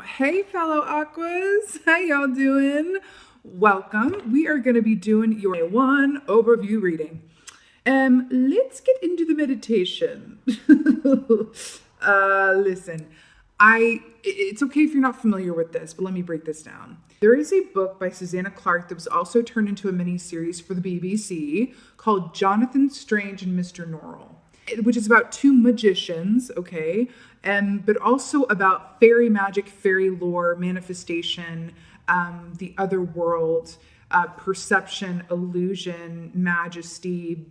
Hey, fellow Aquas, how y'all doing? Welcome. We are going to be doing your one overview reading. Let's get into the meditation. Listen, it's okay if you're not familiar with this, but let me break this down. There is a book by Susanna Clarke that was also turned into a mini-series for the BBC called Jonathan Strange and Mr. Norrell, which is about two magicians, okay, but also about fairy magic, fairy lore, manifestation, the other world, perception, illusion, majesty,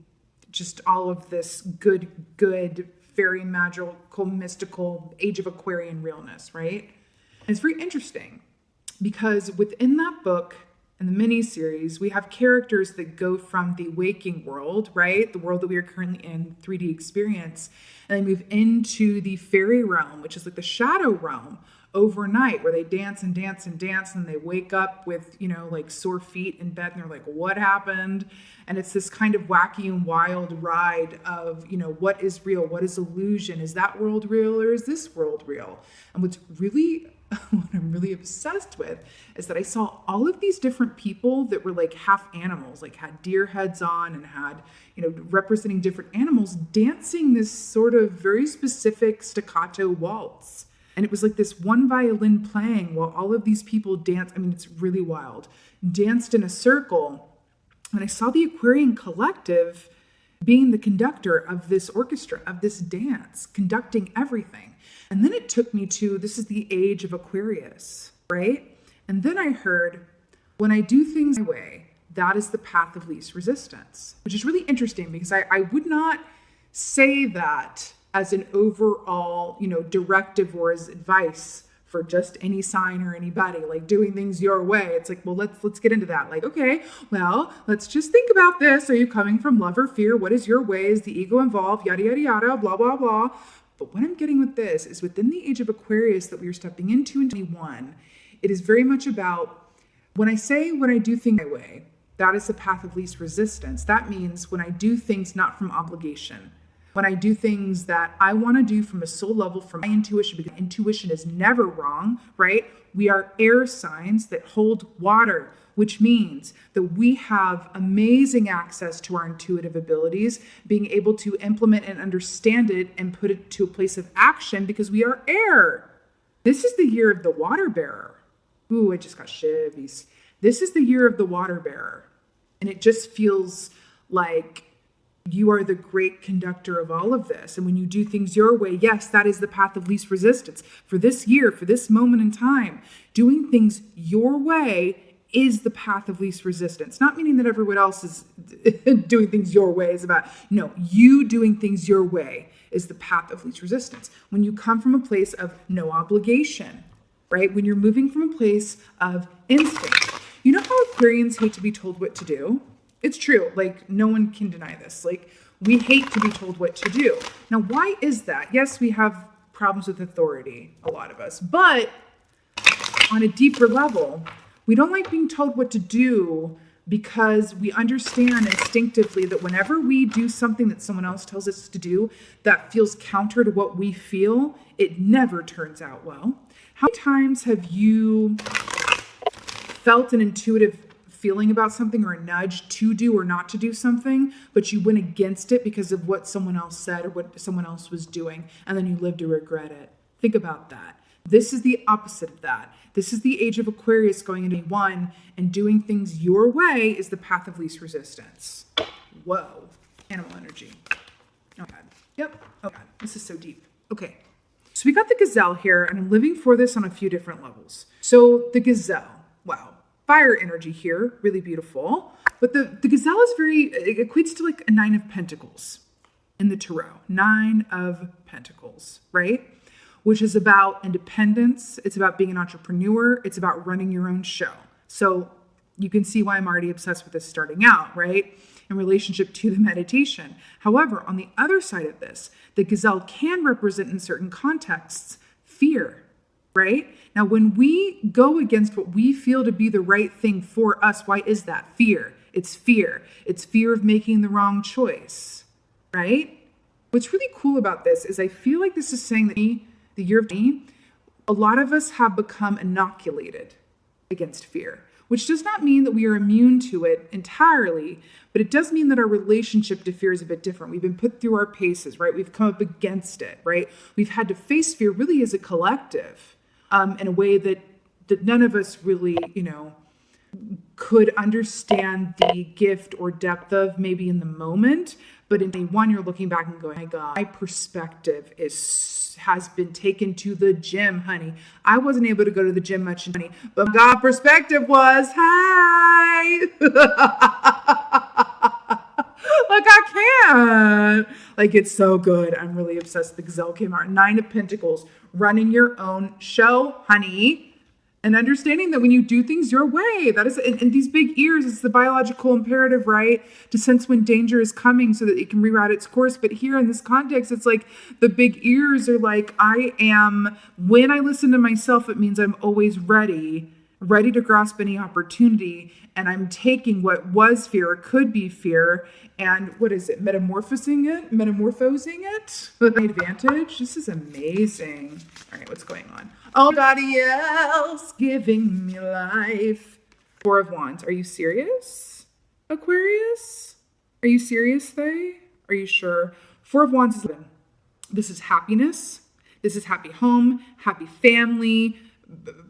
just all of this good, fairy, magical, mystical, age of Aquarian realness, right? And it's very interesting because within that book, in the mini-series, we have characters that go from the waking world, right? The world that we are currently in, 3D experience, and they move into the fairy realm, which is like the shadow realm, overnight, where they dance and dance and dance, and they wake up with, like sore feet in bed, and they're like, what happened? And it's this kind of wacky and wild ride of, what is real? What is illusion? Is that world real or is this world real? And what I'm really obsessed with is that I saw all of these different people that were like half animals, like had deer heads on and had, representing different animals dancing this sort of very specific staccato waltz. And it was like this one violin playing while all of these people dance. I mean, it's really wild. Danced in a circle. And I saw the Aquarian collective being the conductor of this orchestra, of this dance, conducting everything. And then it took me to, this is the age of Aquarius, right? And then I heard, when I do things my way, that is the path of least resistance, which is really interesting because I would not say that as an overall, directive or as advice for just any sign or anybody, like doing things your way. It's like, well, let's get into that. Like, okay, well, let's just think about this. Are you coming from love or fear? What is your way? Is the ego involved? Yada, yada, yada, blah, blah, blah. But what I'm getting with this is within the age of Aquarius that we are stepping into in 2021, it is very much about when I do things my way, that is the path of least resistance. That means when I do things not from obligation, when I do things that I want to do from a soul level, from my intuition, because intuition is never wrong, right? We are air signs that hold water, which means that we have amazing access to our intuitive abilities, being able to implement and understand it and put it to a place of action because we are air. This is the year of the water bearer. Ooh, I just got shivies. This is the year of the water bearer. And it just feels like you are the great conductor of all of this. And when you do things your way, yes, that is the path of least resistance. For this year, for this moment in time, doing things your way is the path of least resistance. Not meaning that everyone else is doing things your way is about, no, you doing things your way is the path of least resistance. When you come from a place of no obligation, right? When you're moving from a place of instinct. You know how Aquarians hate to be told what to do? It's true. Like, no one can deny this. Like, we hate to be told what to do. Now, why is that? Yes, we have problems with authority, a lot of us. But on a deeper level, we don't like being told what to do because we understand instinctively that whenever we do something that someone else tells us to do that feels counter to what we feel, it never turns out well. How many times have you felt an intuitive feeling about something or a nudge to do or not to do something, but you went against it because of what someone else said or what someone else was doing, and then you live to regret it? Think about that. This is the opposite of that. This is the age of Aquarius going into one, and doing things your way is the path of least resistance. Whoa. Animal energy. Oh, God. Yep. Oh, God. This is so deep. Okay. So we got the gazelle here, and I'm living for this on a few different levels. So the gazelle. Wow. Fire energy here, really beautiful. But the gazelle is it equates to like a 9 of pentacles in the tarot. 9 of pentacles, right? Which is about independence. It's about being an entrepreneur. It's about running your own show. So you can see why I'm already obsessed with this starting out, right? In relationship to the meditation. However, on the other side of this, the gazelle can represent in certain contexts fear, right? Now, when we go against what we feel to be the right thing for us, why is that? Fear. It's fear. It's fear of making the wrong choice, right? What's really cool about this is I feel like this is saying that the year of me, A lot of us have become inoculated against fear, which does not mean that we are immune to it entirely, but it does mean that our relationship to fear is a bit different. We've been put through our paces, right? We've come up against it, right? We've had to face fear really as a collective, in a way that none of us really, could understand the gift or depth of maybe in the moment. But in day one, you're looking back and going, my God, my perspective has been taken to the gym, honey. I wasn't able to go to the gym much, honey, but God perspective was, hey, like I can't. Like, it's so good. I'm really obsessed. The Gazelle came out. 9 of Pentacles, running your own show, honey. And understanding that when you do things your way, that is, in these big ears, it's the biological imperative, right? To sense when danger is coming so that it can reroute its course. But here in this context, it's like the big ears are like, when I listen to myself, it means I'm always ready to grasp any opportunity. And I'm taking what was fear or could be fear and what is it? Metamorphosing it with my advantage. This is amazing. All right, what's going on? Nobody else giving me life. 4 of Wands. Are you serious, Aquarius? Are you serious, Faye? Are you sure? 4 of Wands is this is happiness. This is happy home, happy family,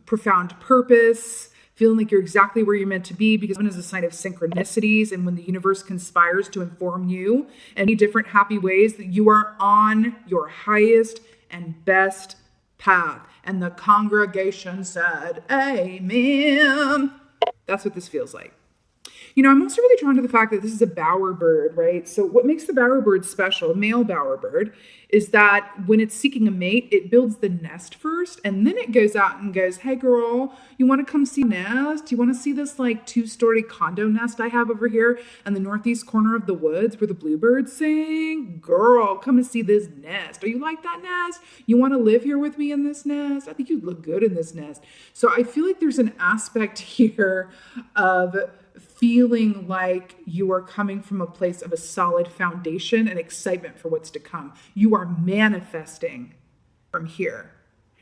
profound purpose, feeling like you're exactly where you're meant to be, because 7 is a sign of synchronicities, and when the universe conspires to inform you in many different happy ways that you are on your highest and best path. And the congregation said, amen. That's what this feels like. I'm also really drawn to the fact that this is a bowerbird, right? So what makes the bowerbird special, male bowerbird, is that when it's seeking a mate, it builds the nest first, and then it goes out and goes, hey girl, you want to come see nest? You want to see this like 2-story condo nest I have over here in the northeast corner of the woods where the bluebirds sing? Girl, come and see this nest. Are you like that nest? You want to live here with me in this nest? I think you'd look good in this nest. So I feel like there's an aspect here of feeling like you are coming from a place of a solid foundation and excitement for what's to come. You are manifesting from here.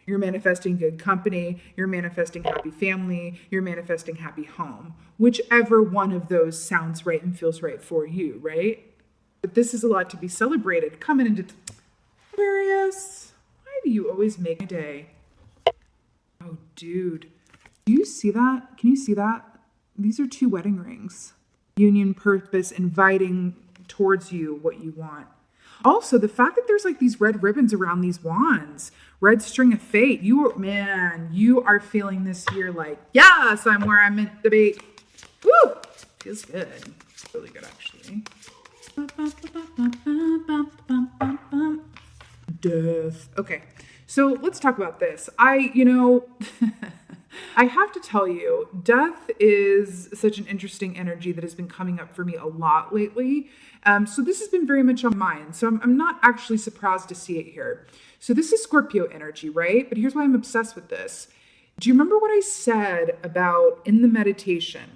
You're manifesting good company. You're manifesting happy family. You're manifesting happy home. Whichever one of those sounds right and feels right for you, right? But this is a lot to be celebrated. Coming into Aquarius. Why do you always make a day? Oh, dude. Do you see that? Can you see that? These are 2 wedding rings. Union, purpose, inviting towards you what you want. Also, the fact that there's like these red ribbons around these wands, red string of fate. You are feeling this year like, yes, I'm where I'm meant to be. Woo! Feels good. Really good, actually. Death. Okay, so let's talk about this. I have to tell you, death is such an interesting energy that has been coming up for me a lot lately. So this has been very much on my mind. So I'm not actually surprised to see it here. So this is Scorpio energy, right? But here's why I'm obsessed with this. Do you remember what I said about in the meditation,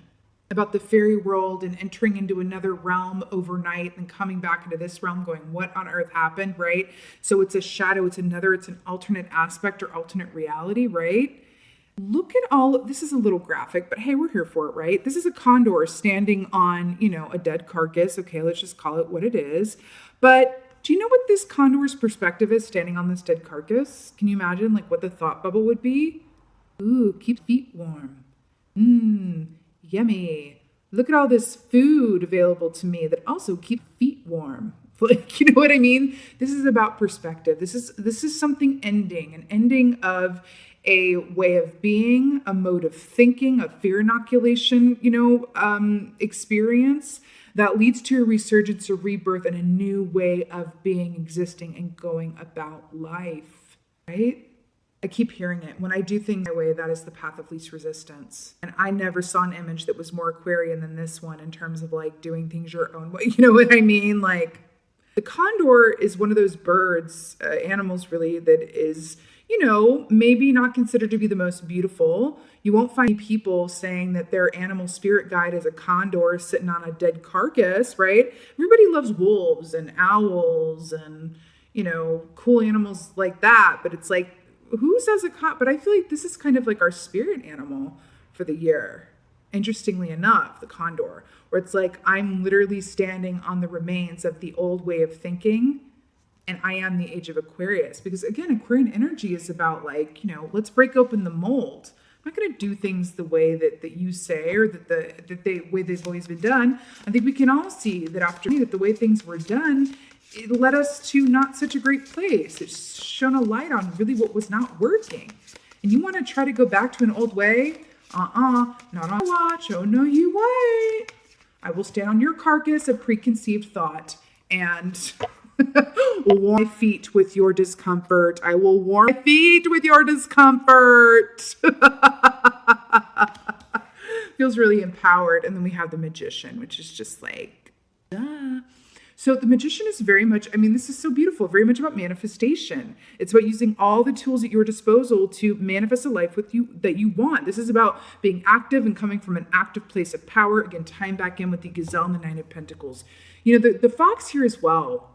about the fairy world and entering into another realm overnight and coming back into this realm going, what on earth happened, right? So it's a shadow, it's an alternate aspect or alternate reality, right? Look at this is a little graphic, but hey, we're here for it, right? This is a condor standing on, a dead carcass. Okay, let's just call it what it is. But do you know what this condor's perspective is standing on this dead carcass? Can you imagine like what the thought bubble would be? Ooh, keep feet warm. Yummy. Look at all this food available to me that also keep feet warm. Like, you know what I mean? This is about perspective. This is something ending, an ending of a way of being, a mode of thinking, a fear inoculation, experience that leads to a resurgence or rebirth and a new way of being, existing, and going about life, right? I keep hearing it. When I do things my way, that is the path of least resistance. And I never saw an image that was more Aquarian than this one in terms of like doing things your own way. You know what I mean? Like the condor is one of those birds, animals really, that is maybe not considered to be the most beautiful. You won't find people saying that their animal spirit guide is a condor sitting on a dead carcass, right? Everybody loves wolves and owls and, cool animals like that. But it's like who says a but I feel like this is kind of like our spirit animal for the year. Interestingly enough, the condor, where it's like, I'm literally standing on the remains of the old way of thinking, and I am the age of Aquarius. Because again, Aquarian energy is about like, let's break open the mold. I'm not going to do things the way that you say, or the way they've always been done. I think we can all see that after that the way things were done, it led us to not such a great place. It's shone a light on really what was not working. And you want to try to go back to an old way? Not on watch. Oh no, you wait. I will stand on your carcass of preconceived thought and warm my feet with your discomfort. I will warm my feet with your discomfort. Feels really empowered. And then we have the Magician, which is just like, duh. So the Magician is very much, this is so beautiful, very much about manifestation. It's about using all the tools at your disposal to manifest a life that you want. This is about being active and coming from an active place of power. Again, tying back in with the Gazelle and the Nine of Pentacles. The Fox here as well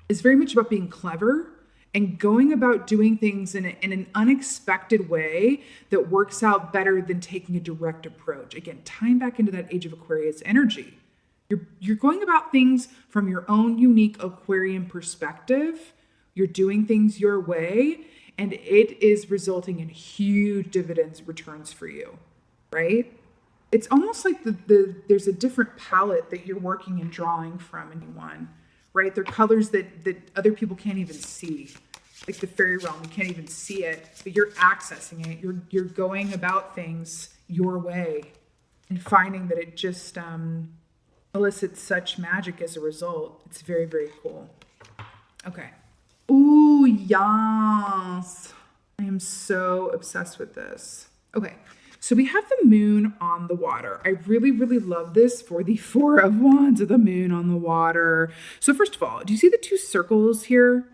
is very much about being clever and going about doing things in an unexpected way that works out better than taking a direct approach. Again, tying back into that Age of Aquarius energy. You're going about things from your own unique Aquarian perspective. You're doing things your way, and it is resulting in huge dividends returns for you, right? It's almost like there's a different palette that you're working and drawing from in one, right? They're colors that other people can't even see. Like the fairy realm, you can't even see it, but you're accessing it. You're going about things your way and finding that it just elicits such magic as a result. It's very, very cool. Okay. Ooh, yes. I am so obsessed with this. Okay. So we have the moon on the water. I really, really love this for the Four of Wands of the moon on the water. So first of all, do you see the two circles here?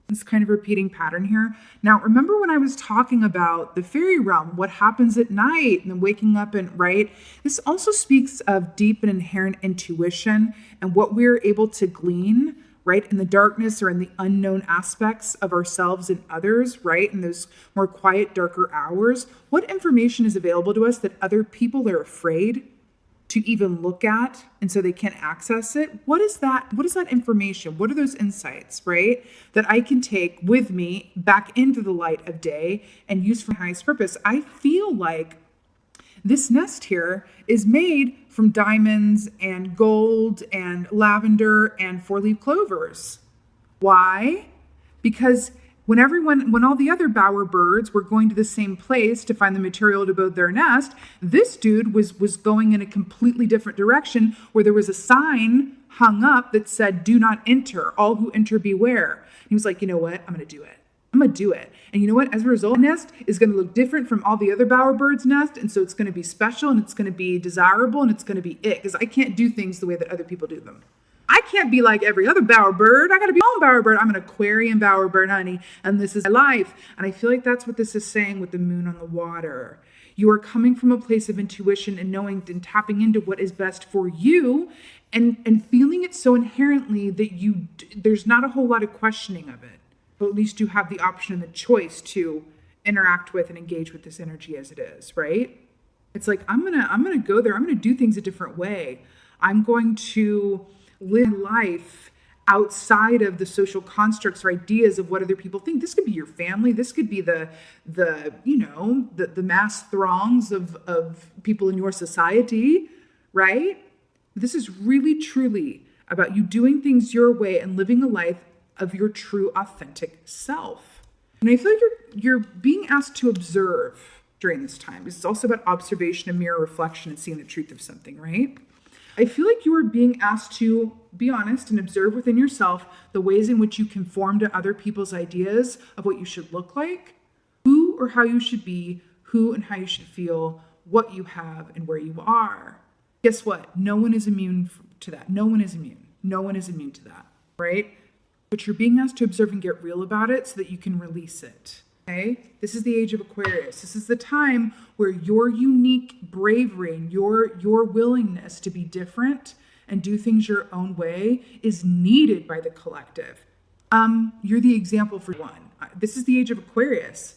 This kind of repeating pattern here. Now, remember when I was talking about the fairy realm, what happens at night and then waking up and right? This also speaks of deep and inherent intuition and what we're able to glean, right? In the darkness or in the unknown aspects of ourselves and others, right? In those more quiet, darker hours. What information is available to us that other people are afraid to even look at, and so they can't access it? What is that? What is that information? What are those insights, right? That I can take with me back into the light of day and use for my highest purpose. I feel like this nest here is made from diamonds and gold and lavender and four-leaf clovers. Why? Because when all the other bowerbirds were going to the same place to find the material to build their nest, this dude was going in a completely different direction where there was a sign hung up that said, "Do not enter. All who enter beware." And he was like, you know what? I'm going to do it. I'm going to do it. And you know what? As a result, the nest is going to look different from all the other bowerbirds' nest. And so it's going to be special and it's going to be desirable and it's going to be it. Because I can't do things the way that other people do them. I can't be like every other bowerbird. I got to be my own bowerbird. I'm an Aquarian bowerbird, honey. And this is my life. And I feel like that's what this is saying with the moon on the water. You are coming from a place of intuition and knowing and tapping into what is best for you and feeling it so inherently that there's not a whole lot of questioning of it. But at least you have the option and the choice to interact with and engage with this energy as it is, right? It's like, I'm gonna go there. I'm gonna do things a different way. I'm going to live life outside of the social constructs or ideas of what other people think. This could be your family. This could be the mass throngs of people in your society, right? This is really, truly about you doing things your way and living a life of your true, authentic self. And I feel like you're being asked to observe during this time. This is also about observation and mirror reflection and seeing the truth of something, right? I feel like you are being asked to be honest and observe within yourself the ways in which you conform to other people's ideas of what you should look like, who or how you should be, who and how you should feel, what you have, and where you are. Guess what? No one is immune to that. No one is immune. No one is immune to that, right? But you're being asked to observe and get real about it so that you can release it. Okay? This is the age of Aquarius. This is the time where your unique bravery and your willingness to be different and do things your own way is needed by the collective. You're the example for one. This is the age of Aquarius.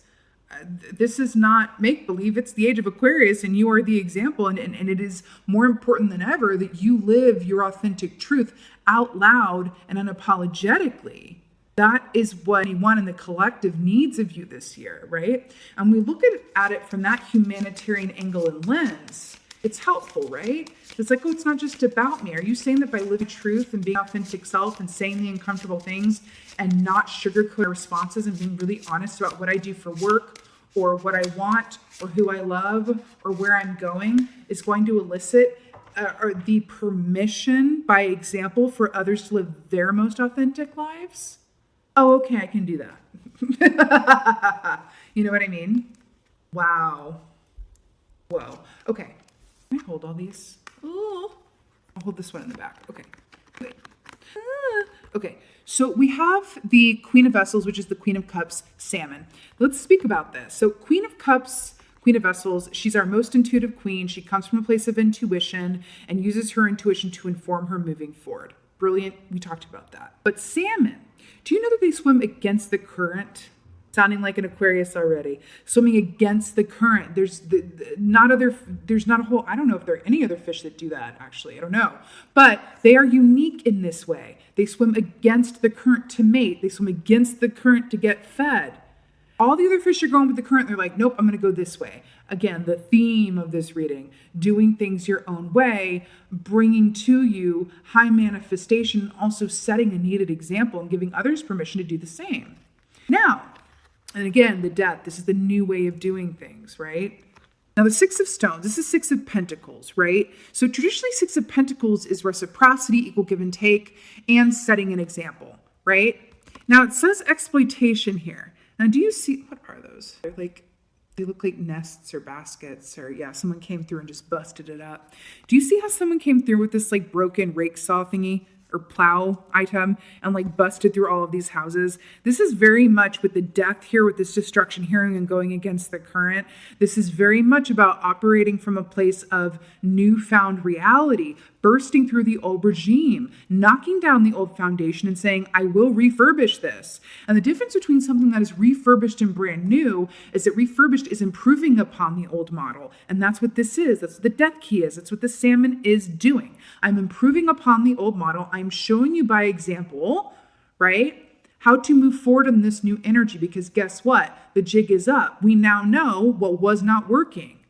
This is not make-believe. It's the age of Aquarius, and you are the example. And it is more important than ever that you live your authentic truth out loud and unapologetically. That is what anyone in the collective needs of you this year, right? And we look at it from that humanitarian angle and lens. It's helpful, right? It's like, oh, it's not just about me. Are you saying that by living truth and being authentic self and saying the uncomfortable things and not sugarcoat responses and being really honest about what I do for work or what I want or who I love or where I'm going is going to elicit or the permission by example for others to live their most authentic lives? Oh, okay, I can do that. You know what I mean? Wow. Whoa. Okay. Can I hold all these? Oh, I'll hold this one in the back. Okay. Wait. Okay. So we have the Queen of Vessels, which is the Queen of Cups, Salmon. Let's speak about this. So Queen of Cups, Queen of Vessels, she's our most intuitive queen. She comes from a place of intuition and uses her intuition to inform her moving forward. Brilliant. We talked about that. But Salmon, do you know that they swim against the current? Sounding like an Aquarius already. Swimming against the current. There's not a whole, I don't know if there are any other fish that do that, actually. I don't know. But they are unique in this way. They swim against the current to mate. They swim against the current to get fed. All the other fish are going with the current. They're like, nope, I'm going to go this way. Again, the theme of this reading, doing things your own way, bringing to you high manifestation, also setting a needed example and giving others permission to do the same. Now, and again, the Death, this is the new way of doing things, right? Now, the Six of Stones, this is Six of Pentacles, right? So traditionally, Six of Pentacles is reciprocity, equal give and take, and setting an example, right? Now, it says exploitation here. Now, do you see, what are those? They're like, they look like nests or baskets or, yeah, someone came through and just busted it up. Do you see how someone came through with this like broken rake saw thingy or plow item and like busted through all of these houses? This is very much with the Death here, with this destruction here and going against the current. This is very much about operating from a place of newfound reality, bursting through the old regime, knocking down the old foundation and saying, I will refurbish this. And the difference between something that is refurbished and brand new is that refurbished is improving upon the old model. And that's what this is. That's what the Death key is. That's what the Salmon is doing. I'm improving upon the old model. I'm showing you by example, right, how to move forward in this new energy, because guess what? The jig is up. We now know what was not working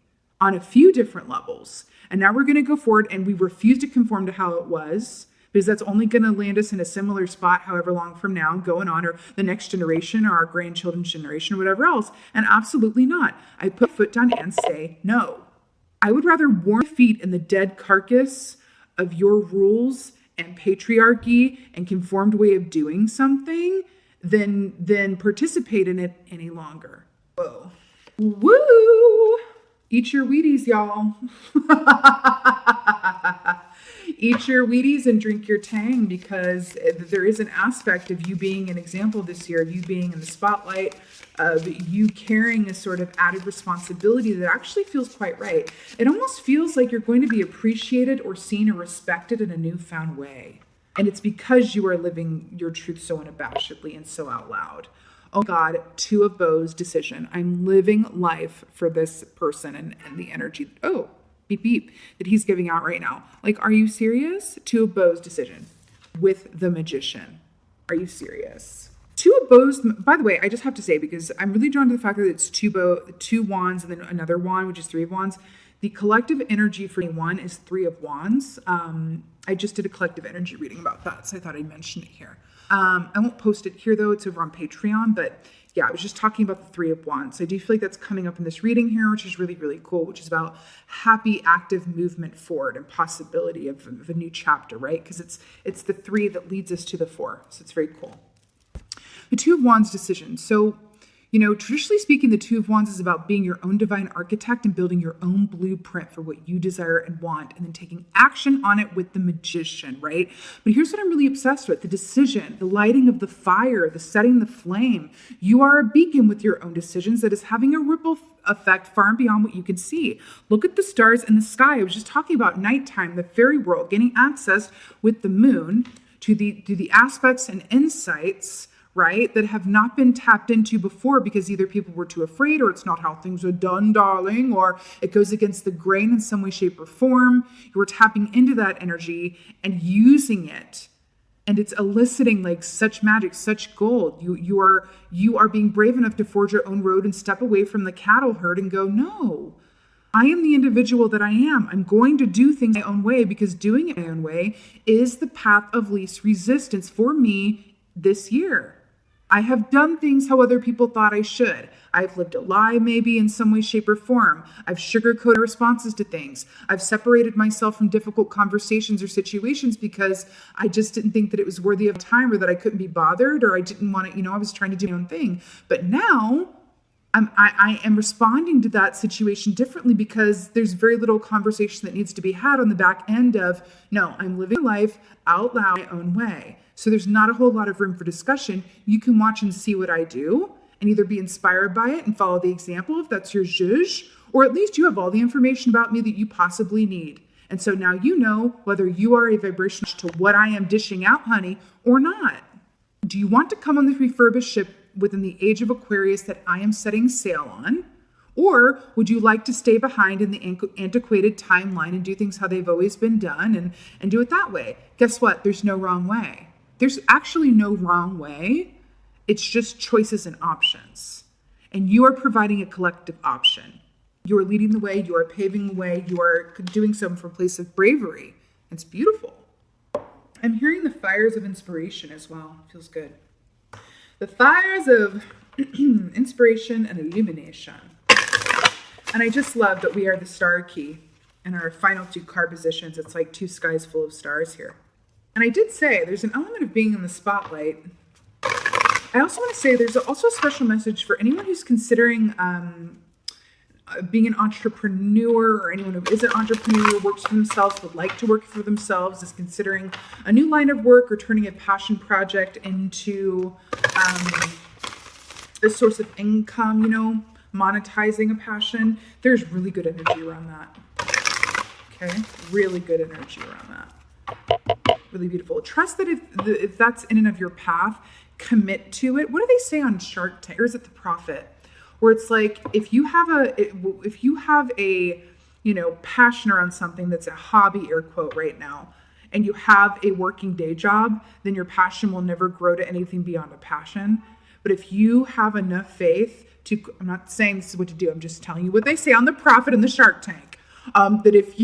on a few different levels. And now we're going to go forward and we refuse to conform to how it was, because that's only going to land us in a similar spot however long from now going on, or the next generation or our grandchildren's generation or whatever else. And absolutely not. I put foot down and say no. I would rather warm feet in the dead carcass of your rules and patriarchy and conformed way of doing something than participate in it any longer. Whoa. Woo! Eat your Wheaties, y'all. Eat your Wheaties and drink your Tang, because there is an aspect of you being an example this year, of you being in the spotlight, of you carrying a sort of added responsibility that actually feels quite right. It almost feels like you're going to be appreciated or seen or respected in a newfound way. And it's because you are living your truth so unabashedly and so out loud. Oh God, Two of Bows decision. I'm living life for this person and the energy, oh, beep, beep, that he's giving out right now. Like, are you serious? Two of Bows decision with the Magician. Are you serious? Two of Bows, by the way, I just have to say, because I'm really drawn to the fact that it's two wands and then another wand, which is Three of Wands. The collective energy for one is Three of Wands. I just did a collective energy reading about that, so I thought I'd mention it here. I won't post it here, though. It's over on Patreon. But yeah, I was just talking about the Three of Wands. So I do feel like that's coming up in this reading here, which is really, really cool, which is about happy, active movement forward and possibility of a new chapter, right? Because it's the three that leads us to the four. So it's very cool. The Two of Wands decision. So, you know, traditionally speaking, the Two of Wands is about being your own divine architect and building your own blueprint for what you desire and want, and then taking action on it with the Magician, right? But here's what I'm really obsessed with: the decision, the lighting of the fire, the setting the flame. You are a beacon with your own decisions that is having a ripple effect far and beyond what you can see. Look at the stars in the sky. I was just talking about nighttime, the fairy world, gaining access with the moon to the aspects and insights, right? That have not been tapped into before because either people were too afraid, or it's not how things are done, darling, or it goes against the grain in some way, shape, or form. You're tapping into that energy and using it. And it's eliciting like such magic, such gold. You are being brave enough to forge your own road and step away from the cattle herd and go, no, I am the individual that I am. I'm going to do things my own way, because doing it my own way is the path of least resistance for me this year. I have done things how other people thought I should. I've lived a lie maybe in some way, shape, or form. I've sugarcoated responses to things. I've separated myself from difficult conversations or situations because I just didn't think that it was worthy of time, or that I couldn't be bothered, or I didn't want to, I was trying to do my own thing. But now I am responding to that situation differently, because there's very little conversation that needs to be had on the back end of, no, I'm living life out loud my own way. So there's not a whole lot of room for discussion. You can watch and see what I do and either be inspired by it and follow the example if that's your zhuzh, or at least you have all the information about me that you possibly need. And so now you know whether you are a vibration to what I am dishing out, honey, or not. Do you want to come on the refurbished ship within the age of Aquarius that I am setting sail on? Or would you like to stay behind in the antiquated timeline and do things how they've always been done and do it that way? Guess what? There's no wrong way. There's actually no wrong way. It's just choices and options. And you are providing a collective option. You are leading the way. You are paving the way. You are doing so from a place of bravery. It's beautiful. I'm hearing the fires of inspiration as well. Feels good. The fires of inspiration and illumination. And I just love that we are the star key in our final two card positions. It's like two skies full of stars here. And I did say there's an element of being in the spotlight. I also want to say there's also a special message for anyone who's considering being an entrepreneur, or anyone who is an entrepreneur, works for themselves, would like to work for themselves, is considering a new line of work or turning a passion project into a source of income, monetizing a passion. There's really good energy around that. Okay, really good energy around that. Really beautiful. Trust that if that's in and of your path, commit to it. What do they say on Shark Tank? Or is it The Prophet? Where it's like, if you have a passion around something that's a hobby, air quote, right now, and you have a working day job, then your passion will never grow to anything beyond a passion. But if you have enough faith I'm not saying this is what to do, I'm just telling you what they say on The Prophet and the Shark Tank. That if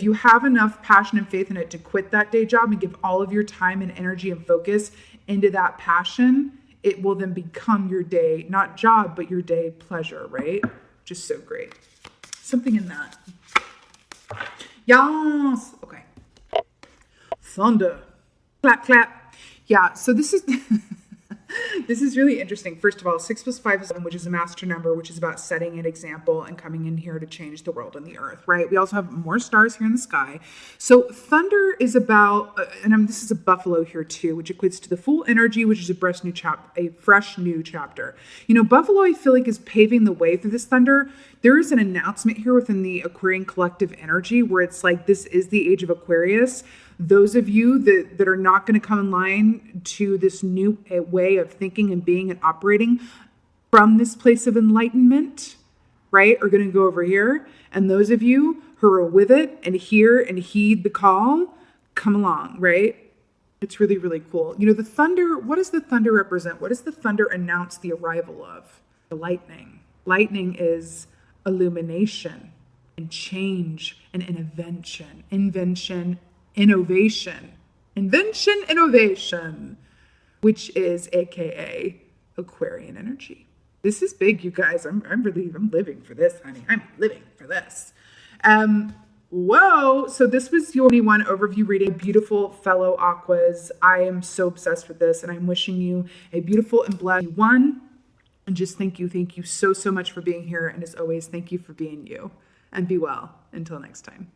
you have enough passion and faith in it to quit that day job and give all of your time and energy and focus into that passion, it will then become your day, not job, but your day pleasure, right? Just so great. Something in that. Yes. Okay. Thunder. Clap, clap. Yeah, so this is... This is really interesting. First of all, 6 + 5 is 7, which is a master number, which is about setting an example and coming in here to change the world and the earth, right? We also have more stars here in the sky. So thunder is about, this is a buffalo here too, which equates to the full energy, which is a fresh new chapter. Buffalo, I feel like, is paving the way through this thunder. There is an announcement here within the Aquarian collective energy where it's like, this is the age of Aquarius. Those of you that are not going to come in line to this new way of thinking and being and operating from this place of enlightenment, right, are going to go over here. And those of you who are with it and hear and heed the call, come along, right? It's really, really cool. The thunder, what does the thunder represent? What does the thunder announce the arrival of? The lightning. Lightning is illumination and change and invention, innovation, which is AKA Aquarian energy. This is big, you guys. I'm living for this, honey. I'm living for this. Whoa. So this was your 21 overview reading. Beautiful fellow Aquas. I am so obsessed with this, and I'm wishing you a beautiful and blessed one. And just thank you so much for being here. And as always, thank you for being you. And be well. Until next time.